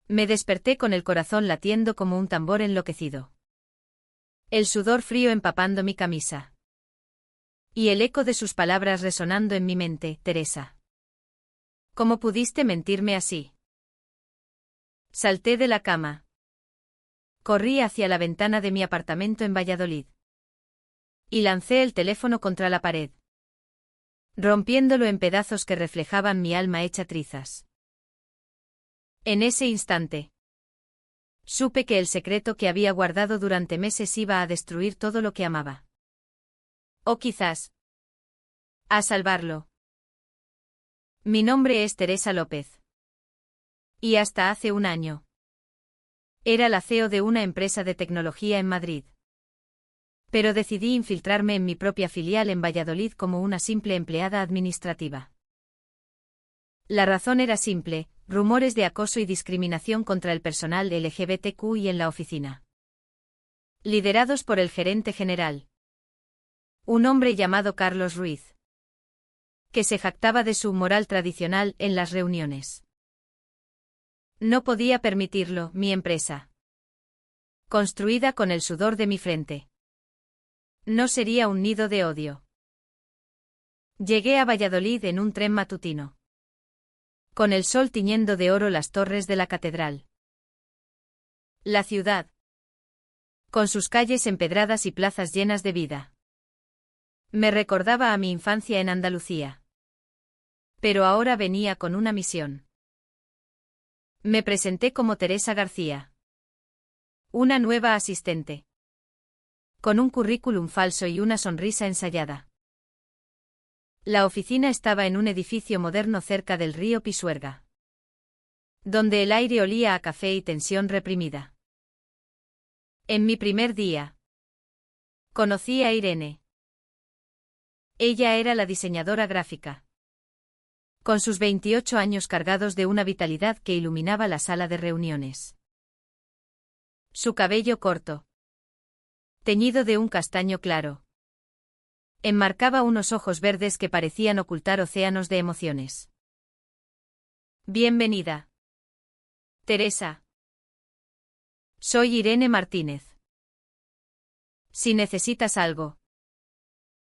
Me desperté con el corazón latiendo como un tambor enloquecido. El sudor frío empapando mi camisa. Y el eco de sus palabras resonando en mi mente, Teresa. ¿Cómo pudiste mentirme así? Salté de la cama. Corrí hacia la ventana de mi apartamento en Valladolid. Y lancé el teléfono contra la pared, rompiéndolo en pedazos que reflejaban mi alma hecha trizas. En ese instante, supe que el secreto que había guardado durante meses iba a destruir todo lo que amaba. O quizás, a salvarlo. Mi nombre es Teresa López. Y hasta hace un año, era la CEO de una empresa de tecnología en Madrid. Pero decidí infiltrarme en mi propia filial en Valladolid como una simple empleada administrativa. La razón era simple: rumores de acoso y discriminación contra el personal LGBTQI en la oficina. Liderados por el gerente general, un hombre llamado Carlos Ruiz, que se jactaba de su moral tradicional en las reuniones. No podía permitirlo, mi empresa, construida con el sudor de mi frente, no sería un nido de odio. Llegué a Valladolid en un tren matutino, con el sol tiñendo de oro las torres de la catedral. La ciudad, con sus calles empedradas y plazas llenas de vida, me recordaba a mi infancia en Andalucía. Pero ahora venía con una misión. Me presenté como Teresa García, una nueva asistente, con un currículum falso y una sonrisa ensayada. La oficina estaba en un edificio moderno cerca del río Pisuerga, donde el aire olía a café y tensión reprimida. En mi primer día, conocí a Irene. Ella era la diseñadora gráfica, con sus 28 años cargados de una vitalidad que iluminaba la sala de reuniones. Su cabello corto, teñido de un castaño claro, enmarcaba unos ojos verdes que parecían ocultar océanos de emociones. Bienvenida, Teresa. Soy Irene Martínez. Si necesitas algo,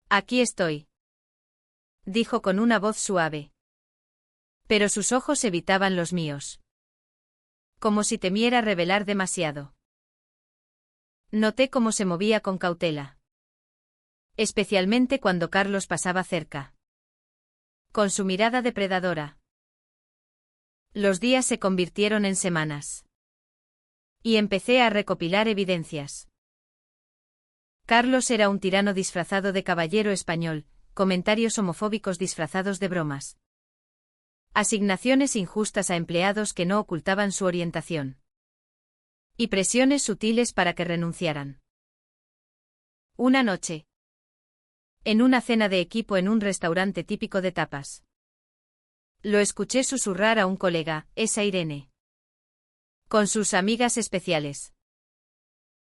aquí estoy, dijo con una voz suave. Pero sus ojos evitaban los míos, como si temiera revelar demasiado. Noté cómo se movía con cautela, especialmente cuando Carlos pasaba cerca, con su mirada depredadora. Los días se convirtieron en semanas, y empecé a recopilar evidencias. Carlos era un tirano disfrazado de caballero español, comentarios homofóbicos disfrazados de bromas, asignaciones injustas a empleados que no ocultaban su orientación, y presiones sutiles para que renunciaran. Una noche, en una cena de equipo en un restaurante típico de tapas, lo escuché susurrar a un colega: esa Irene, con sus amigas especiales,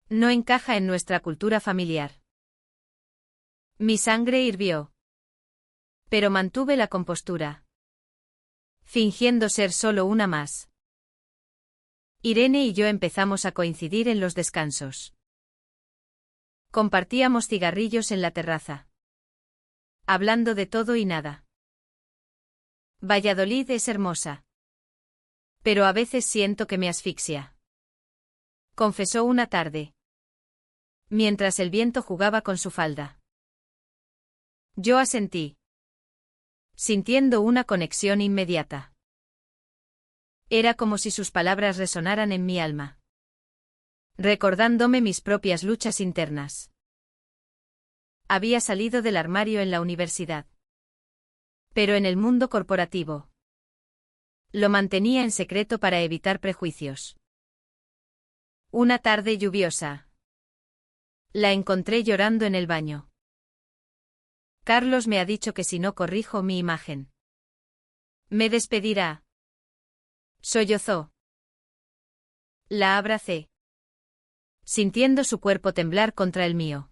no encaja en nuestra cultura familiar. Mi sangre hirvió, pero mantuve la compostura, fingiendo ser solo una más. Irene y yo empezamos a coincidir en los descansos. Compartíamos cigarrillos en la terraza, hablando de todo y nada. Valladolid es hermosa, pero a veces siento que me asfixia, confesó una tarde, mientras el viento jugaba con su falda. Yo asentí, sintiendo una conexión inmediata. Era como si sus palabras resonaran en mi alma, recordándome mis propias luchas internas. Había salido del armario en la universidad, pero en el mundo corporativo lo mantenía en secreto para evitar prejuicios. Una tarde lluviosa, la encontré llorando en el baño. Carlos me ha dicho que si no corrijo mi imagen, me despedirá, sollozó. La abracé, sintiendo su cuerpo temblar contra el mío.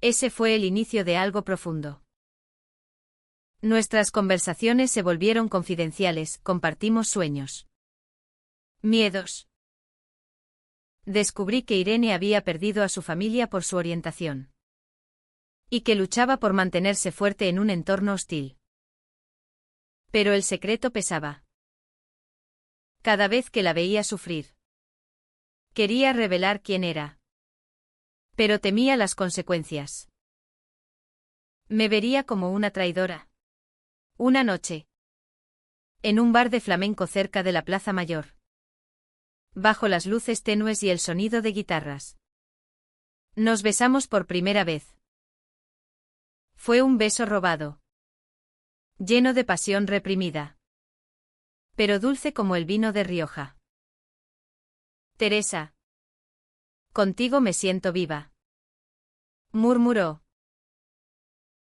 Ese fue el inicio de algo profundo. Nuestras conversaciones se volvieron confidenciales, compartimos sueños, Miedos. Descubrí que Irene había perdido a su familia por su orientación. Y que luchaba por mantenerse fuerte en un entorno hostil. Pero el secreto pesaba. Cada vez que la veía sufrir. Quería revelar quién era. Pero temía las consecuencias. Me vería como una traidora. Una noche. En un bar de flamenco cerca de la Plaza Mayor. Bajo las luces tenues y el sonido de guitarras. Nos besamos por primera vez. Fue un beso robado. Lleno de pasión reprimida. Pero dulce como el vino de Rioja. Teresa. Contigo me siento viva. Murmuró.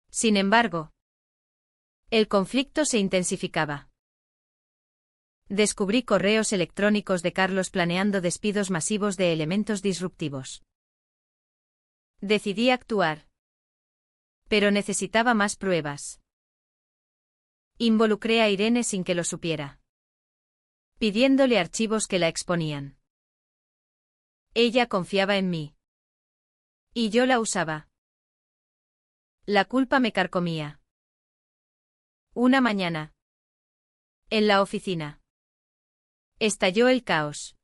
Sin embargo, el conflicto se intensificaba. Descubrí correos electrónicos de Carlos planeando despidos masivos de elementos disruptivos. Decidí actuar. Pero necesitaba más pruebas. Involucré a Irene sin que lo supiera. Pidiéndole archivos que la exponían. Ella confiaba en mí. Y yo la usaba. La culpa me carcomía. Una mañana. En la oficina. Estalló el caos.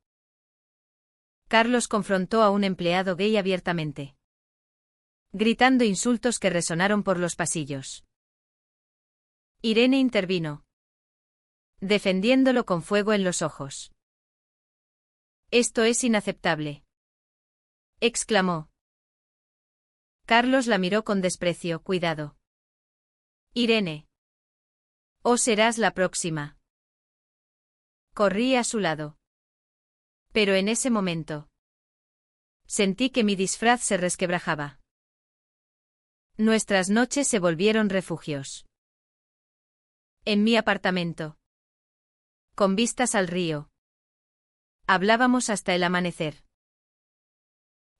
Carlos confrontó a un empleado gay abiertamente. Gritando insultos que resonaron por los pasillos. Irene intervino. Defendiéndolo con fuego en los ojos. Esto es inaceptable. Exclamó. Carlos la miró con desprecio. Cuidado. Irene. O serás la próxima. Corrí a su lado. Pero en ese momento. Sentí que mi disfraz se resquebrajaba. Nuestras noches se volvieron refugios. En mi apartamento. Con vistas al río. Hablábamos hasta el amanecer.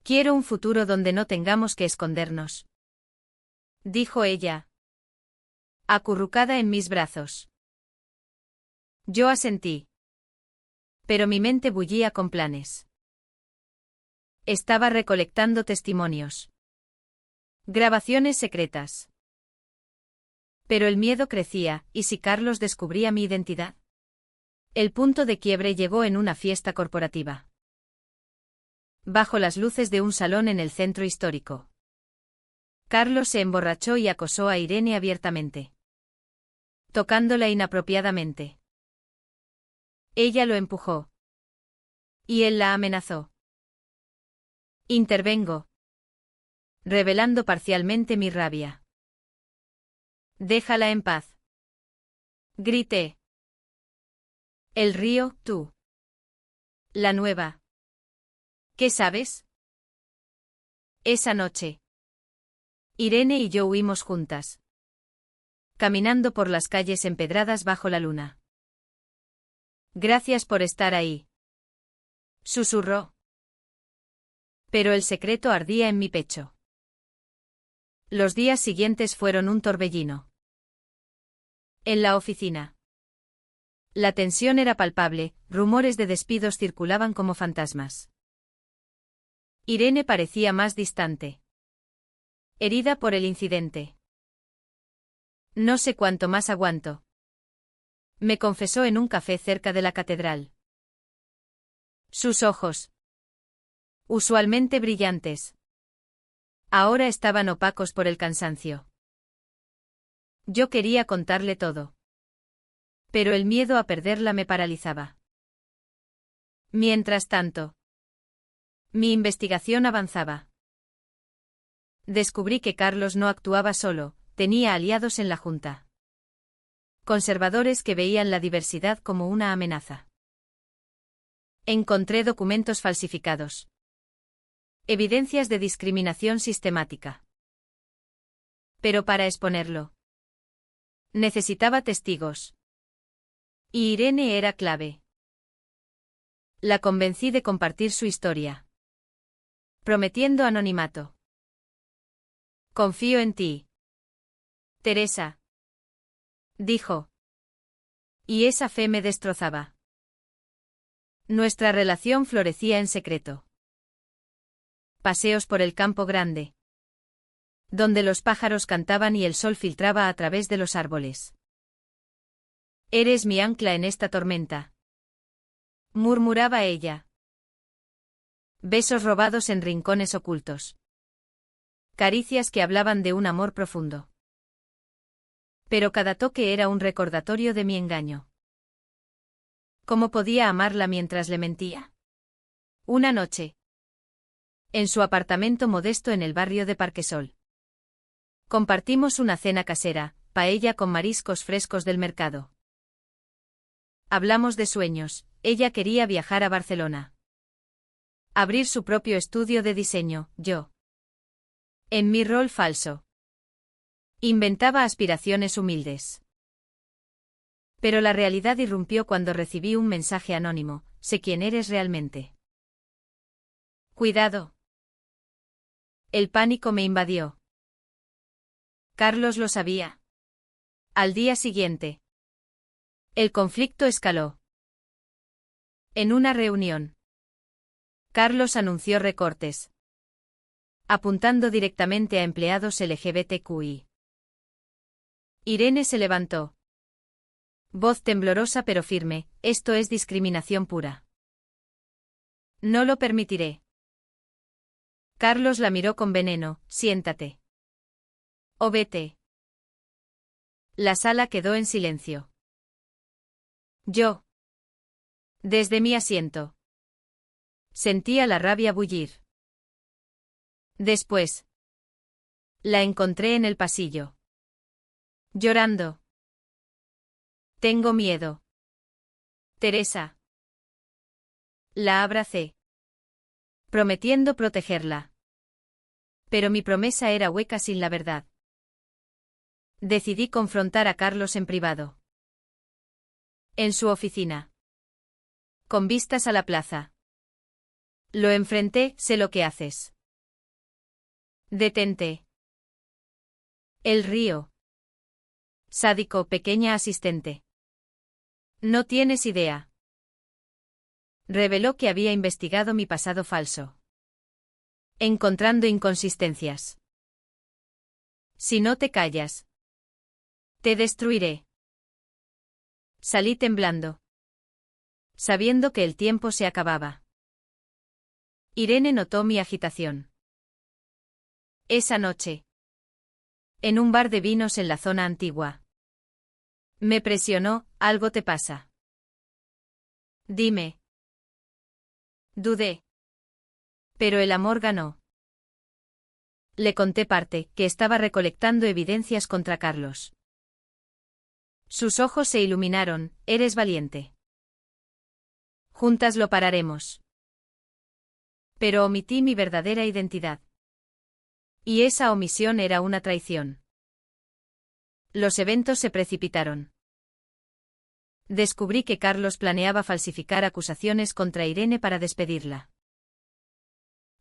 Quiero un futuro donde no tengamos que escondernos. Dijo ella. Acurrucada en mis brazos. Yo asentí. Pero mi mente bullía con planes. Estaba recolectando testimonios. Grabaciones secretas. Pero el miedo crecía, ¿y si Carlos descubría mi identidad? El punto de quiebre llegó en una fiesta corporativa. Bajo las luces de un salón en el centro histórico. Carlos se emborrachó y acosó a Irene abiertamente. Tocándola inapropiadamente. Ella lo empujó. Y él la amenazó. Intervengo. Revelando parcialmente mi rabia. Déjala en paz. Grité. El río, tú. La nueva. ¿Qué sabes? Esa noche. Irene y yo huimos juntas. Caminando por las calles empedradas bajo la luna. Gracias por estar ahí. Susurró. Pero el secreto ardía en mi pecho. Los días siguientes fueron un torbellino. En la oficina. La tensión era palpable, rumores de despidos circulaban como fantasmas. Irene parecía más distante. Herida por el incidente. No sé cuánto más aguanto. Me confesó en un café cerca de la catedral. Sus ojos. Usualmente brillantes. Ahora estaban opacos por el cansancio. Yo quería contarle todo. Pero el miedo a perderla me paralizaba. Mientras tanto, mi investigación avanzaba. Descubrí que Carlos no actuaba solo, tenía aliados en la Junta. Conservadores que veían la diversidad como una amenaza. Encontré documentos falsificados. Evidencias de discriminación sistemática. Pero para exponerlo, necesitaba testigos. Y Irene era clave. La convencí de compartir su historia. Prometiendo anonimato. Confío en ti. Teresa. Dijo. Y esa fe me destrozaba. Nuestra relación florecía en secreto. Paseos por el campo grande, donde los pájaros cantaban y el sol filtraba a través de los árboles. Eres mi ancla en esta tormenta, murmuraba ella. Besos robados en rincones ocultos. Caricias que hablaban de un amor profundo. Pero cada toque era un recordatorio de mi engaño. ¿Cómo podía amarla mientras le mentía? Una noche, en su apartamento modesto en el barrio de Parquesol, compartimos una cena casera, paella con mariscos frescos del mercado. Hablamos de sueños, ella quería viajar a Barcelona. Abrir su propio estudio de diseño, yo. En mi rol falso. Inventaba aspiraciones humildes. Pero la realidad irrumpió cuando recibí un mensaje anónimo: sé quién eres realmente. Cuidado. El pánico me invadió. Carlos lo sabía. Al día siguiente, el conflicto escaló. En una reunión, Carlos anunció recortes, apuntando directamente a empleados LGBTQI. Irene se levantó. Voz temblorosa pero firme: esto es discriminación pura. No lo permitiré. Carlos la miró con veneno: siéntate. O vete. La sala quedó en silencio. Yo, desde mi asiento, sentía la rabia bullir. Después, la encontré en el pasillo, llorando. Tengo miedo. Teresa. La abracé, prometiendo protegerla. Pero mi promesa era hueca sin la verdad. Decidí confrontar a Carlos en privado. En su oficina, con vistas a la plaza. Lo enfrenté: sé lo que haces. Detente. El río. Sádico, pequeña asistente. No tienes idea. Reveló que había investigado mi pasado falso, encontrando inconsistencias. Si no te callas, te destruiré. Salí temblando, sabiendo que el tiempo se acababa. Irene notó mi agitación. Esa noche, en un bar de vinos en la zona antigua, me presionó: algo te pasa. Dime. Dudé. Pero el amor ganó. Le conté parte, que estaba recolectando evidencias contra Carlos. Sus ojos se iluminaron: eres valiente. Juntas lo pararemos. Pero omití mi verdadera identidad. Y esa omisión era una traición. Los eventos se precipitaron. Descubrí que Carlos planeaba falsificar acusaciones contra Irene para despedirla.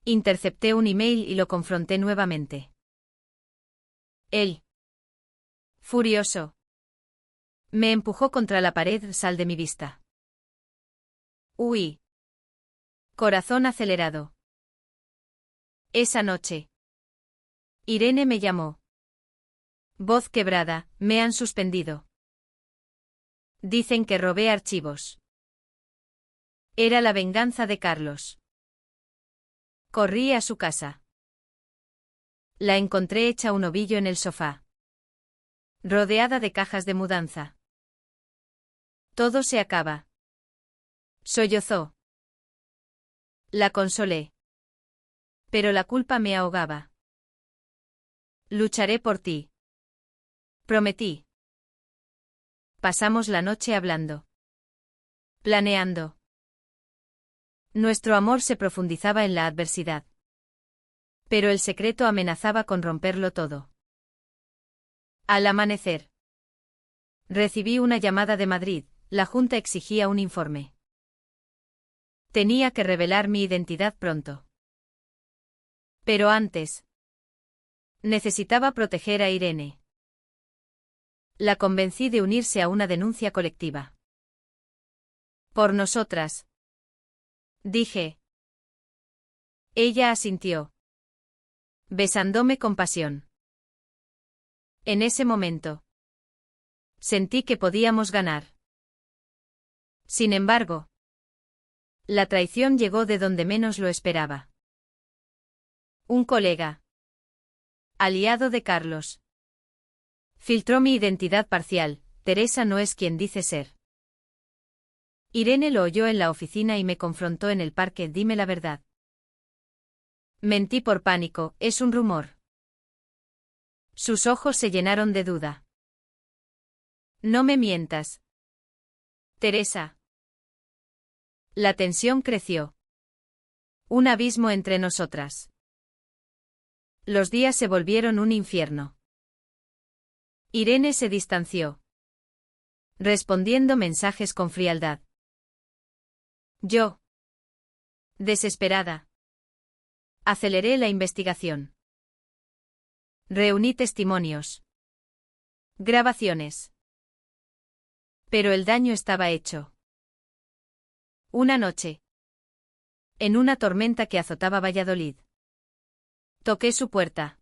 Intercepté un email y lo confronté nuevamente. Él, furioso, me empujó contra la pared: sal de mi vista. Huí. Corazón acelerado. Esa noche, Irene me llamó. Voz quebrada: me han suspendido. Dicen que robé archivos. Era la venganza de Carlos. Corrí a su casa. La encontré hecha un ovillo en el sofá, rodeada de cajas de mudanza. Todo se acaba. Sollozó. La consolé. Pero la culpa me ahogaba. Lucharé por ti. Prometí. Pasamos la noche hablando. Planeando. Nuestro amor se profundizaba en la adversidad. Pero el secreto amenazaba con romperlo todo. Al amanecer, recibí una llamada de Madrid: la Junta exigía un informe. Tenía que revelar mi identidad pronto. Pero antes, necesitaba proteger a Irene. La convencí de unirse a una denuncia colectiva. Por nosotras. Dije. Ella asintió, besándome con pasión. En ese momento, sentí que podíamos ganar. Sin embargo, la traición llegó de donde menos lo esperaba. Un colega, aliado de Carlos, filtró mi identidad parcial. Teresa no es quien dice ser. Irene lo oyó en la oficina y me confrontó en el parque. Dime la verdad. Mentí por pánico, es un rumor. Sus ojos se llenaron de duda. No me mientas. Teresa. La tensión creció. Un abismo entre nosotras. Los días se volvieron un infierno. Irene se distanció, respondiendo mensajes con frialdad. Yo, desesperada, aceleré la investigación. Reuní testimonios, grabaciones. Pero el daño estaba hecho. Una noche, en una tormenta que azotaba Valladolid, toqué su puerta.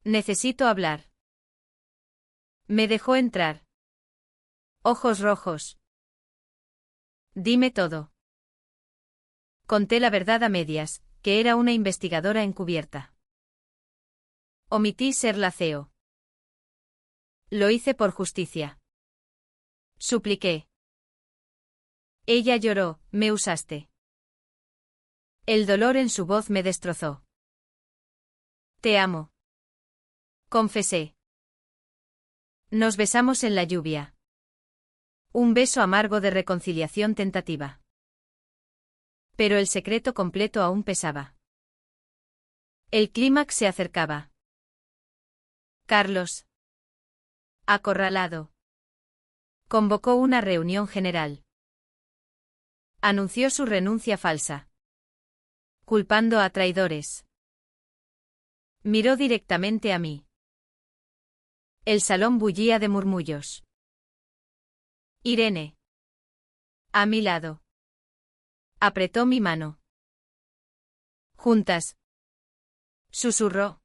Necesito hablar. Me dejó entrar. Ojos rojos. Dime todo. Conté la verdad a medias, que era una investigadora encubierta. Omití ser la CEO. Lo hice por justicia. Supliqué. Ella lloró, me usaste. El dolor en su voz me destrozó. Te amo. Confesé. Nos besamos en la lluvia. Un beso amargo de reconciliación tentativa. Pero el secreto completo aún pesaba. El clímax se acercaba. Carlos, acorralado, convocó una reunión general. Anunció su renuncia falsa, culpando a traidores. Miró directamente a mí. El salón bullía de murmullos. Irene, a mi lado, apretó mi mano. Juntas, susurró.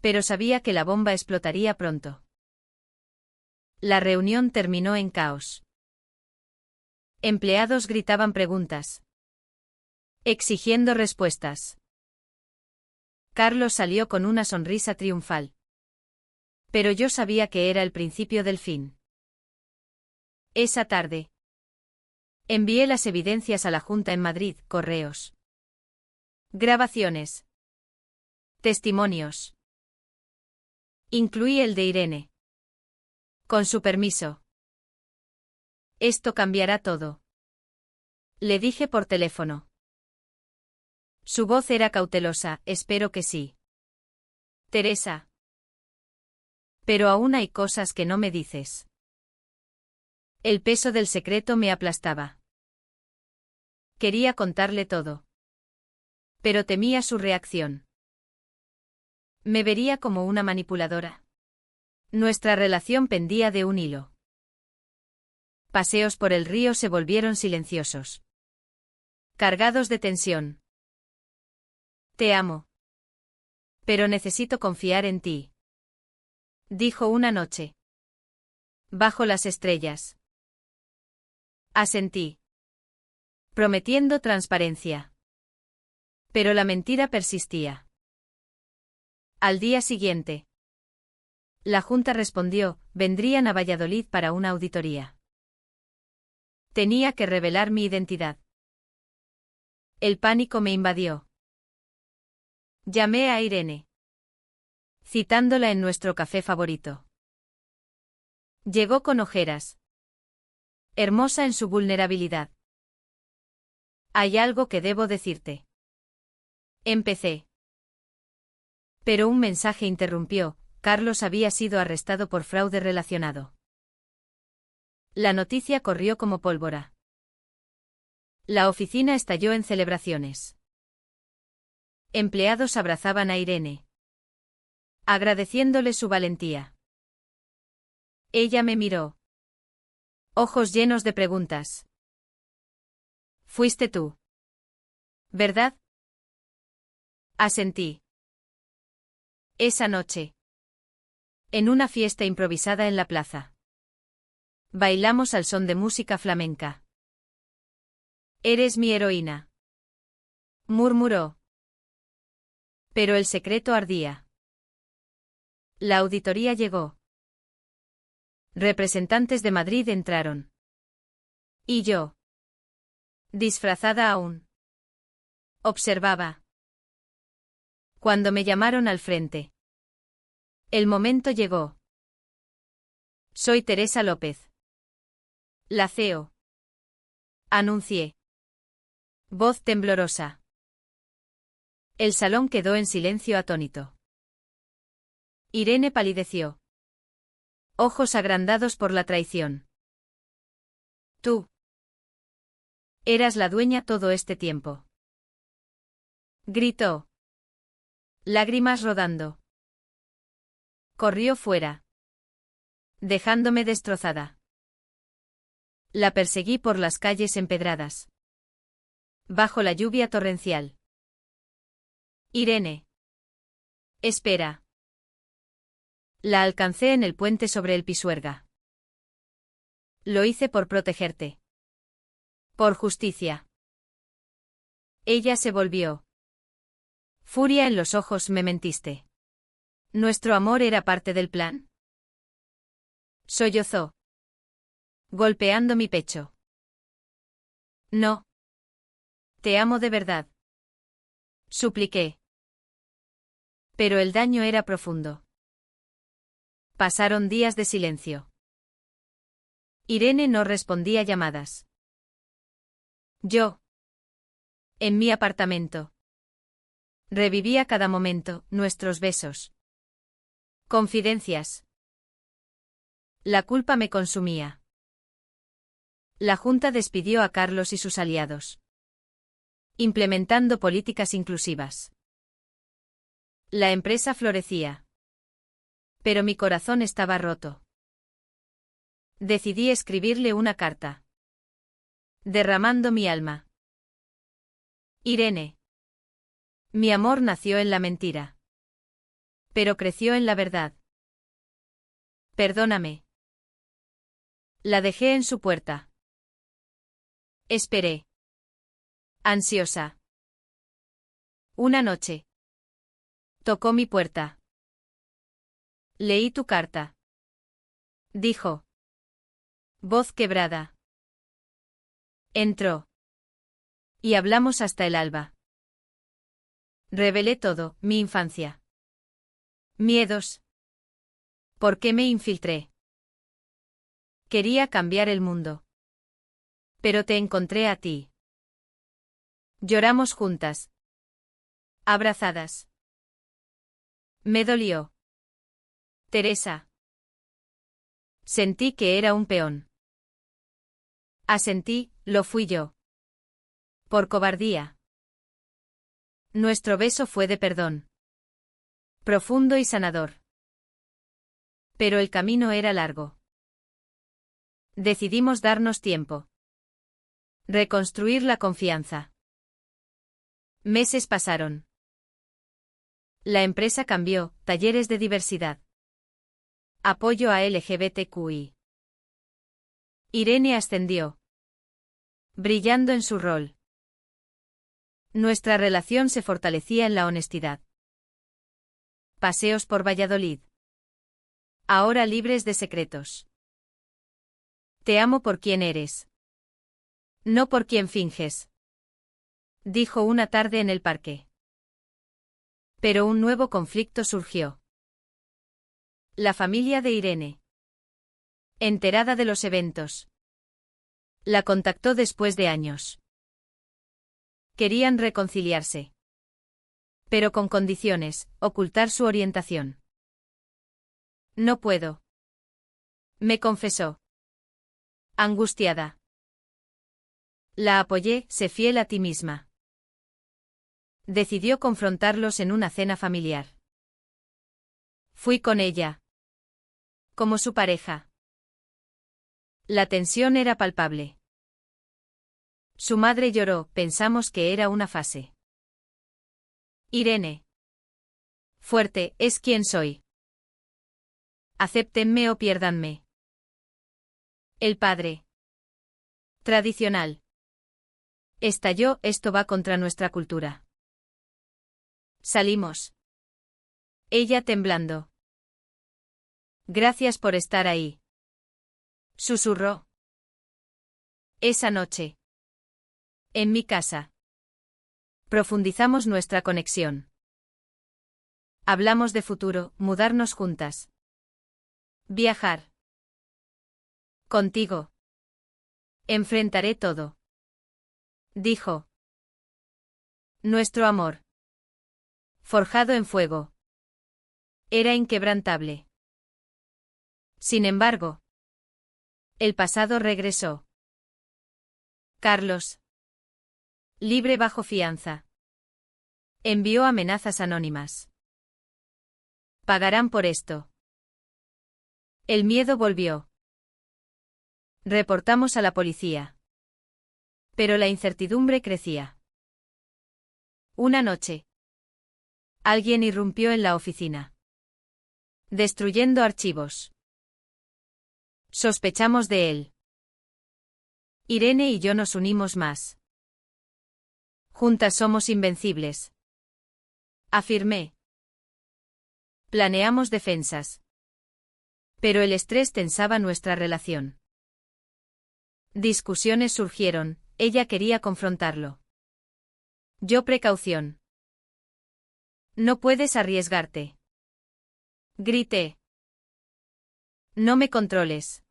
Pero sabía que la bomba explotaría pronto. La reunión terminó en caos. Empleados gritaban preguntas, exigiendo respuestas. Carlos salió con una sonrisa triunfal. Pero yo sabía que era el principio del fin. Esa tarde, envié las evidencias a la Junta en Madrid, correos. Grabaciones. Testimonios. Incluí el de Irene. Con su permiso. Esto cambiará todo. Le dije por teléfono. Su voz era cautelosa, espero que sí. Teresa. Pero aún hay cosas que no me dices. El peso del secreto me aplastaba. Quería contarle todo. Pero temía su reacción. Me vería como una manipuladora. Nuestra relación pendía de un hilo. Paseos por el río se volvieron silenciosos, cargados de tensión. Te amo. Pero necesito confiar en ti, dijo una noche. Bajo las estrellas. Asentí, prometiendo transparencia. Pero la mentira persistía. Al día siguiente, la Junta respondió, vendrían a Valladolid para una auditoría. Tenía que revelar mi identidad. El pánico me invadió. Llamé a Irene, citándola en nuestro café favorito. Llegó con ojeras. Hermosa en su vulnerabilidad. Hay algo que debo decirte. Empecé. Pero un mensaje interrumpió. Carlos había sido arrestado por fraude relacionado. La noticia corrió como pólvora. La oficina estalló en celebraciones. Empleados abrazaban a Irene, agradeciéndole su valentía. Ella me miró. Ojos llenos de preguntas. Fuiste tú. ¿Verdad? Asentí. Esa noche. En una fiesta improvisada en la plaza. Bailamos al son de música flamenca. Eres mi heroína. Murmuró. Pero el secreto ardía. La auditoría llegó. Representantes de Madrid entraron. Y yo, disfrazada aún, observaba. Cuando me llamaron al frente. El momento llegó. Soy Teresa López. La CEO. Anuncié. Voz temblorosa. El salón quedó en silencio atónito. Irene palideció. Ojos agrandados por la traición. Tú. Eras la dueña todo este tiempo. Gritó. Lágrimas rodando. Corrió fuera. Dejándome destrozada. La perseguí por las calles empedradas. Bajo la lluvia torrencial. Irene. Espera. La alcancé en el puente sobre el Pisuerga. Lo hice por protegerte. Por justicia. Ella se volvió. Furia en los ojos. Me mentiste. ¿Nuestro amor era parte del plan? Sollozó. Golpeando mi pecho. No. Te amo de verdad. Supliqué. Pero el daño era profundo. Pasaron días de silencio. Irene no respondía llamadas. Yo. En mi apartamento. Revivía cada momento, nuestros besos. Confidencias. La culpa me consumía. La Junta despidió a Carlos y sus aliados. Implementando políticas inclusivas. La empresa florecía. Pero mi corazón estaba roto. Decidí escribirle una carta. Derramando mi alma. Irene. Mi amor nació en la mentira. Pero creció en la verdad. Perdóname. La dejé en su puerta. Esperé. Ansiosa. Una noche. Tocó mi puerta. Leí tu carta. Dijo. Voz quebrada. Entró. Y hablamos hasta el alba. Revelé todo, mi infancia. Miedos. ¿Por qué me infiltré? Quería cambiar el mundo. Pero te encontré a ti. Lloramos juntas. Abrazadas. Me dolió. Teresa. Sentí que era un peón. Asentí, lo fui yo. Por cobardía. Nuestro beso fue de perdón. Profundo y sanador. Pero el camino era largo. Decidimos darnos tiempo. Reconstruir la confianza. Meses pasaron. La empresa cambió, talleres de diversidad. Apoyo a LGBTQI. Irene ascendió. Brillando en su rol. Nuestra relación se fortalecía en la honestidad. Paseos por Valladolid. Ahora libres de secretos. Te amo por quien eres. No por quien finges. Dijo una tarde en el parque. Pero un nuevo conflicto surgió. La familia de Irene. Enterada de los eventos. La contactó después de años. Querían reconciliarse. Pero con condiciones, ocultar su orientación. No puedo. Me confesó. Angustiada. La apoyé, sé fiel a ti misma. Decidió confrontarlos en una cena familiar. Fui con ella. Como su pareja. La tensión era palpable. Su madre lloró, pensamos que era una fase. Irene. Fuerte, es quien soy. Acéptenme o piérdanme. El padre. Tradicional. Estalló, esto va contra nuestra cultura. Salimos. Ella temblando. Gracias por estar ahí. Susurró. Esa noche. En mi casa. Profundizamos nuestra conexión. Hablamos de futuro, mudarnos juntas. Viajar. Contigo. Enfrentaré todo. Dijo. Nuestro amor. Forjado en fuego. Era inquebrantable. Sin embargo. El pasado regresó. Carlos. Libre bajo fianza. Envió amenazas anónimas. Pagarán por esto. El miedo volvió. Reportamos a la policía. Pero la incertidumbre crecía. Una noche. Alguien irrumpió en la oficina. Destruyendo archivos. Sospechamos de él. Irene y yo nos unimos más. Juntas somos invencibles. Afirmé. Planeamos defensas. Pero el estrés tensaba nuestra relación. Discusiones surgieron, ella quería confrontarlo. Yo precaución. No puedes arriesgarte. Grité. No me controles.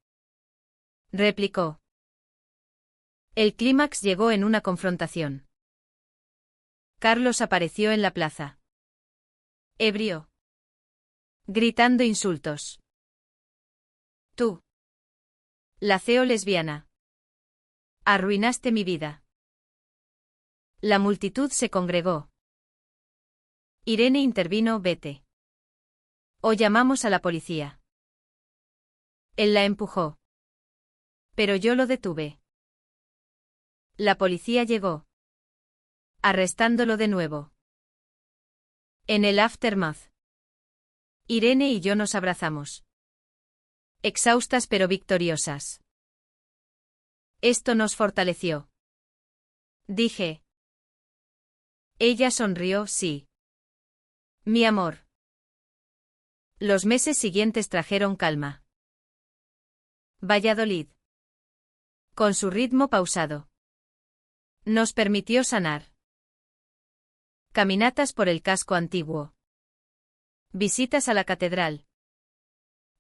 Replicó. El clímax llegó en una confrontación. Carlos apareció en la plaza. Ebrio. Gritando insultos. Tú. La CEO lesbiana. Arruinaste mi vida. La multitud se congregó. Irene intervino, vete. O llamamos a la policía. Él la empujó. Pero yo lo detuve. La policía llegó. Arrestándolo de nuevo. En el aftermath. Irene y yo nos abrazamos. Exhaustas pero victoriosas. Esto nos fortaleció. Dije. Ella sonrió, sí. Mi amor. Los meses siguientes trajeron calma. Valladolid. Con su ritmo pausado. Nos permitió sanar. Caminatas por el casco antiguo. Visitas a la catedral.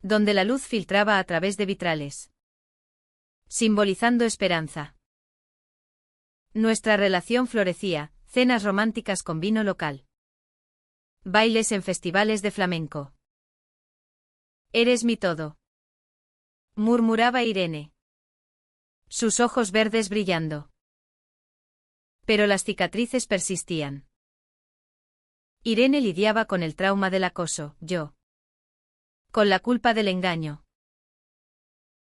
Donde la luz filtraba a través de vitrales. Simbolizando esperanza. Nuestra relación florecía, cenas románticas con vino local. Bailes en festivales de flamenco. Eres mi todo. Murmuraba Irene. Sus ojos verdes brillando. Pero las cicatrices persistían. Irene lidiaba con el trauma del acoso, yo. Con la culpa del engaño.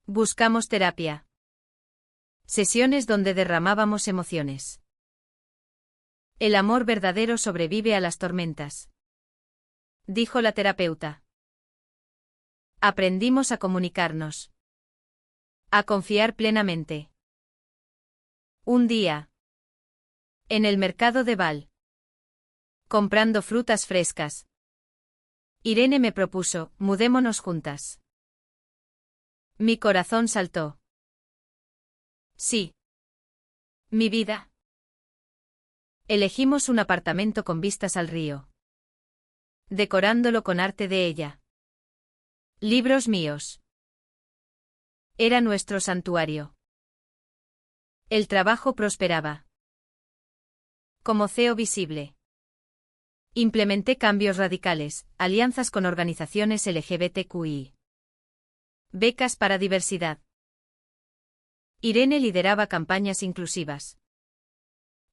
Buscamos terapia. Sesiones donde derramábamos emociones. El amor verdadero sobrevive a las tormentas. Dijo la terapeuta. Aprendimos a comunicarnos. A confiar plenamente. Un día. En el mercado de Val. Comprando frutas frescas. Irene me propuso, mudémonos juntas. Mi corazón saltó. Sí. Mi vida. Elegimos un apartamento con vistas al río. Decorándolo con arte de ella. Libros míos. Era nuestro santuario. El trabajo prosperaba. Como CEO visible. Implementé cambios radicales, alianzas con organizaciones LGBTQI. Becas para diversidad. Irene lideraba campañas inclusivas.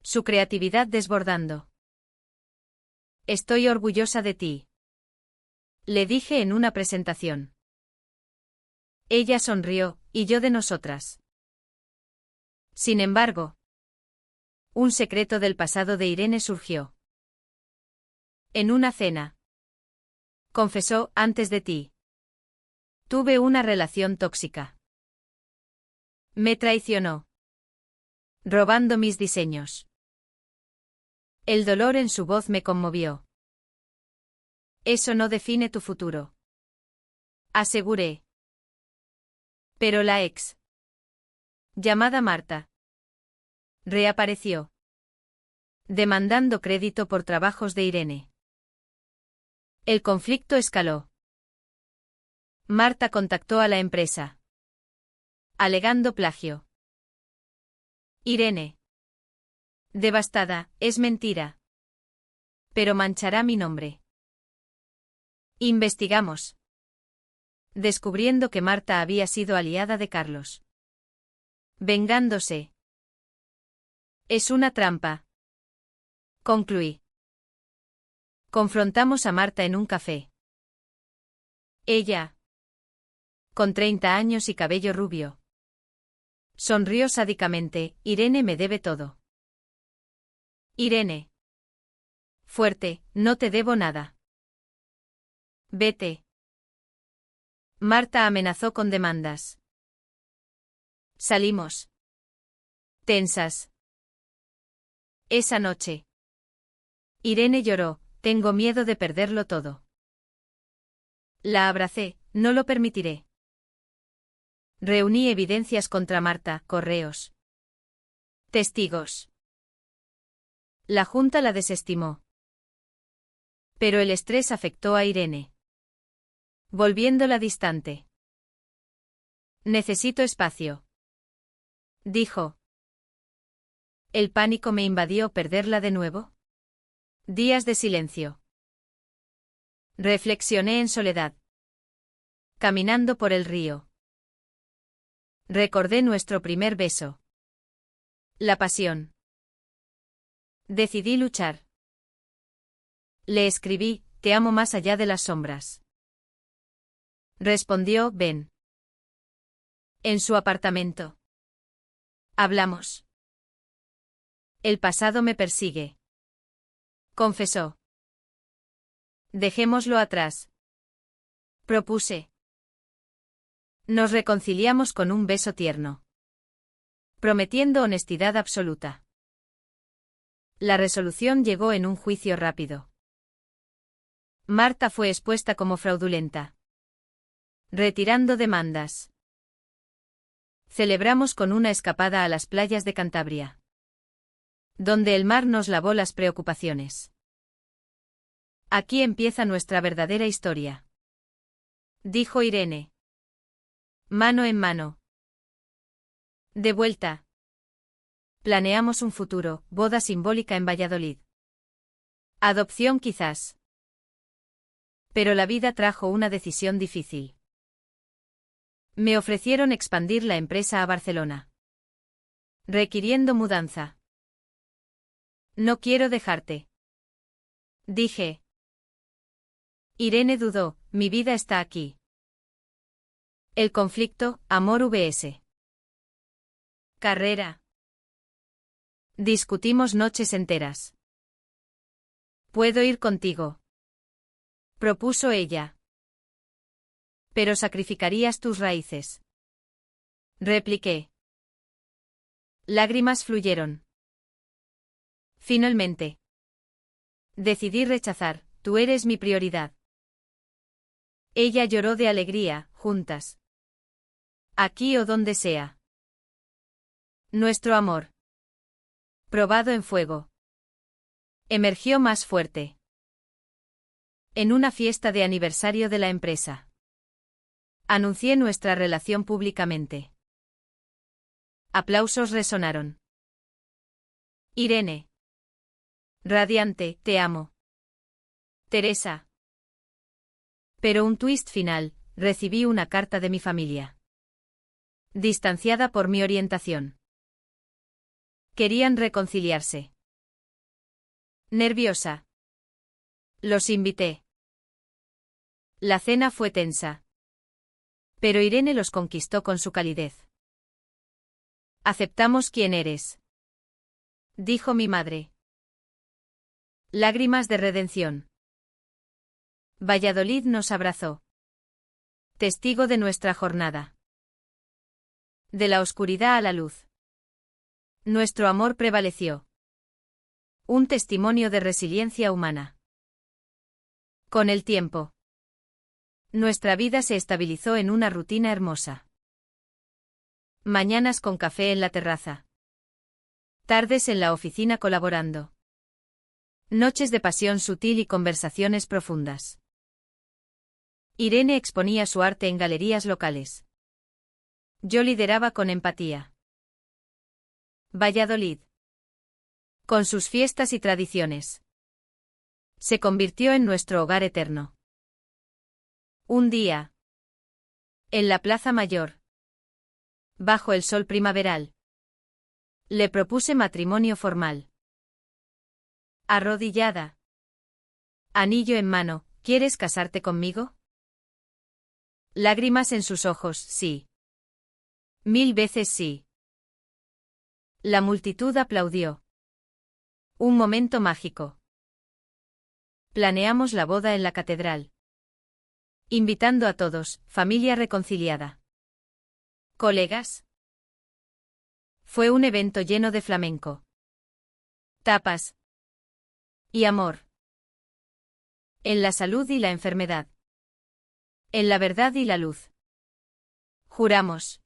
Su creatividad desbordando. Estoy orgullosa de ti. Le dije en una presentación. Ella sonrió, y yo de nosotras. Sin embargo, Un secreto del pasado de Irene surgió. En una cena. Confesó, antes de ti. Tuve una relación tóxica. Me traicionó. Robando mis diseños. El dolor en su voz me conmovió. Eso no define tu futuro. Aseguré. Pero la ex, llamada Marta, reapareció. Demandando crédito por trabajos de Irene. El conflicto escaló. Marta contactó a la empresa, alegando plagio. Irene, devastada, es mentira. Pero manchará mi nombre. Investigamos. Descubriendo que Marta había sido aliada de Carlos. Vengándose. Es una trampa. Concluí. Confrontamos a Marta en un café. Ella, con 30 años y cabello rubio, sonrió sádicamente. Irene me debe todo. Irene. Fuerte, no te debo nada. Vete. Marta amenazó con demandas. Salimos. Tensas. Esa noche. Irene lloró, tengo miedo de perderlo todo. La abracé, no lo permitiré. Reuní evidencias contra Marta, correos. Testigos. La junta la desestimó. Pero el estrés afectó a Irene, volviéndola distante. Necesito espacio, dijo. El pánico me invadió. ¿Perderla de nuevo? Días de silencio. Reflexioné en soledad. Caminando por el río. Recordé nuestro primer beso. La pasión. Decidí luchar. Le escribí, te amo más allá de las sombras. Respondió, ven. En su apartamento. Hablamos. El pasado me persigue. Confesó. Dejémoslo atrás. Propuse. Nos reconciliamos con un beso tierno. Prometiendo honestidad absoluta. La resolución llegó en un juicio rápido. Marta fue expuesta como fraudulenta. Retirando demandas. Celebramos con una escapada a las playas de Cantabria, donde el mar nos lavó las preocupaciones. Aquí empieza nuestra verdadera historia, dijo Irene. Mano en mano. De vuelta. Planeamos un futuro, boda simbólica en Valladolid. Adopción quizás. Pero la vida trajo una decisión difícil. Me ofrecieron expandir la empresa a Barcelona, requiriendo mudanza. No quiero dejarte, dije. Irene dudó, mi vida está aquí. El conflicto, amor vs. carrera. Discutimos noches enteras. ¿Puedo ir contigo?, propuso ella. Pero sacrificarías tus raíces, repliqué. Lágrimas fluyeron. Finalmente. Decidí rechazar, tú eres mi prioridad. Ella lloró de alegría, juntas. Aquí o donde sea. Nuestro amor, probado en fuego, emergió más fuerte. En una fiesta de aniversario de la empresa. Anuncié nuestra relación públicamente. Aplausos resonaron. Irene. Radiante, te amo. Teresa. Pero un twist final, recibí una carta de mi familia. Distanciada por mi orientación. Querían reconciliarse. Nerviosa. Los invité. La cena fue tensa. Pero Irene los conquistó con su calidez. Aceptamos quién eres. dijo mi madre. Lágrimas de redención. Valladolid nos abrazó. Testigo de nuestra jornada. De la oscuridad a la luz. Nuestro amor prevaleció. Un testimonio de resiliencia humana. Con el tiempo, nuestra vida se estabilizó en una rutina hermosa. Mañanas con café en la terraza. Tardes en la oficina colaborando. Noches de pasión sutil y conversaciones profundas. Irene exponía su arte en galerías locales. Yo lideraba con empatía. Valladolid, con sus fiestas y tradiciones, se convirtió en nuestro hogar eterno. Un día, en la Plaza Mayor, bajo el sol primaveral, le propuse matrimonio formal. Arrodillada, anillo en mano, ¿quieres casarte conmigo? Lágrimas en sus ojos, sí. 1000 veces sí. La multitud aplaudió. Un momento mágico. Planeamos la boda en la catedral. Invitando a todos, familia reconciliada. Colegas. Fue un evento lleno de flamenco. Tapas. Y amor. En la salud y la enfermedad. En la verdad y la luz. Juramos.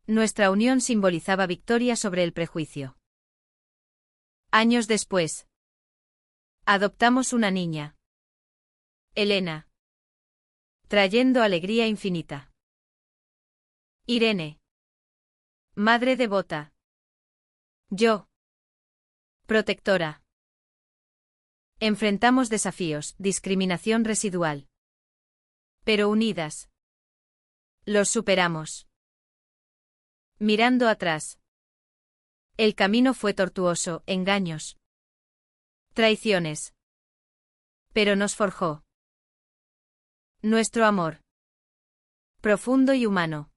Nuestra unión simbolizaba victoria sobre el prejuicio. Años después, adoptamos una niña. Elena. Trayendo alegría infinita. Irene. Madre devota. Yo. Protectora. Enfrentamos desafíos, discriminación residual. Pero unidas. Los superamos. Mirando atrás. El camino fue tortuoso, engaños. Traiciones. Pero nos forjó. Nuestro amor. Profundo y humano.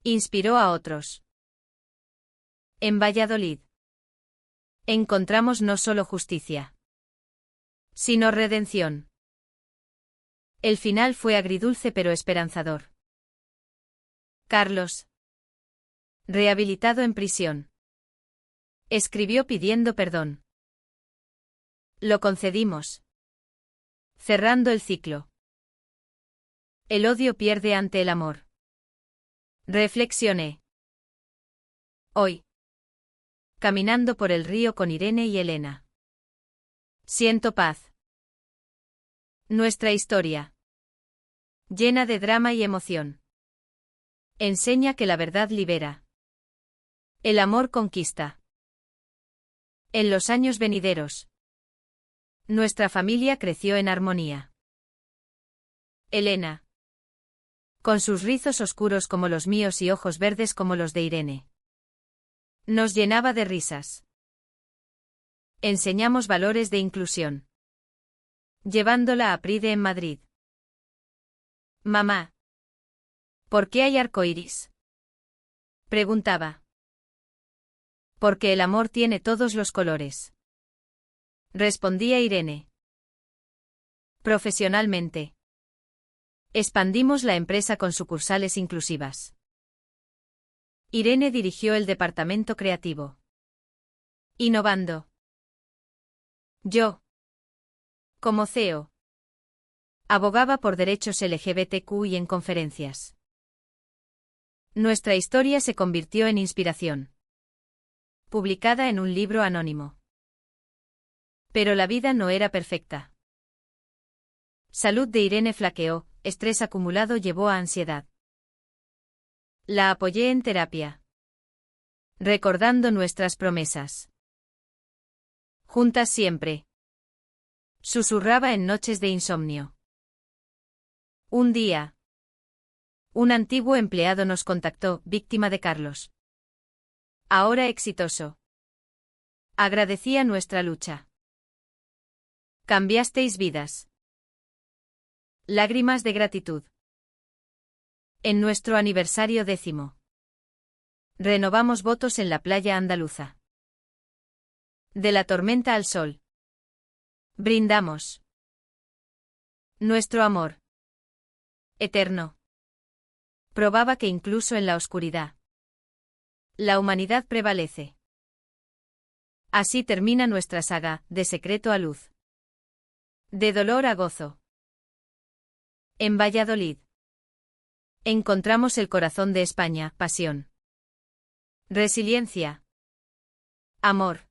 Inspiró a otros. En Valladolid. Encontramos no solo justicia, sino redención. El final fue agridulce pero esperanzador. Carlos. Rehabilitado en prisión. Escribió pidiendo perdón. Lo concedimos. Cerrando el ciclo. El odio pierde ante el amor. Reflexioné. Hoy. Caminando por el río con Irene y Elena. Siento paz. Nuestra historia. Llena de drama y emoción. Enseña que la verdad libera. El amor conquista. En los años venideros, nuestra familia creció en armonía. Elena. Con sus rizos oscuros como los míos y ojos verdes como los de Irene. Nos llenaba de risas. Enseñamos valores de inclusión. Llevándola a Pride en Madrid. Mamá. ¿Por qué hay arcoíris? Preguntaba. Porque el amor tiene todos los colores. Respondía Irene. Profesionalmente. Expandimos la empresa con sucursales inclusivas. Irene dirigió el departamento creativo. Innovando. Yo. Como CEO. Abogaba por derechos LGBTQ y en conferencias. Nuestra historia se convirtió en inspiración. Publicada en un libro anónimo. Pero la vida no era perfecta. Salud de Irene flaqueó, estrés acumulado llevó a ansiedad. La apoyé en terapia. Recordando nuestras promesas. Juntas siempre. Susurraba en noches de insomnio. Un día. Un antiguo empleado nos contactó, víctima de Carlos. Ahora exitoso. Agradecía nuestra lucha. Cambiasteis vidas. Lágrimas de gratitud. En nuestro aniversario 10. Renovamos votos en la playa andaluza. De la tormenta al sol. Brindamos. Nuestro amor. Eterno. Probaba que incluso en la oscuridad, la humanidad prevalece. Así termina nuestra saga, de secreto a luz. De dolor a gozo. En Valladolid. Encontramos el corazón de España, pasión. Resiliencia. Amor.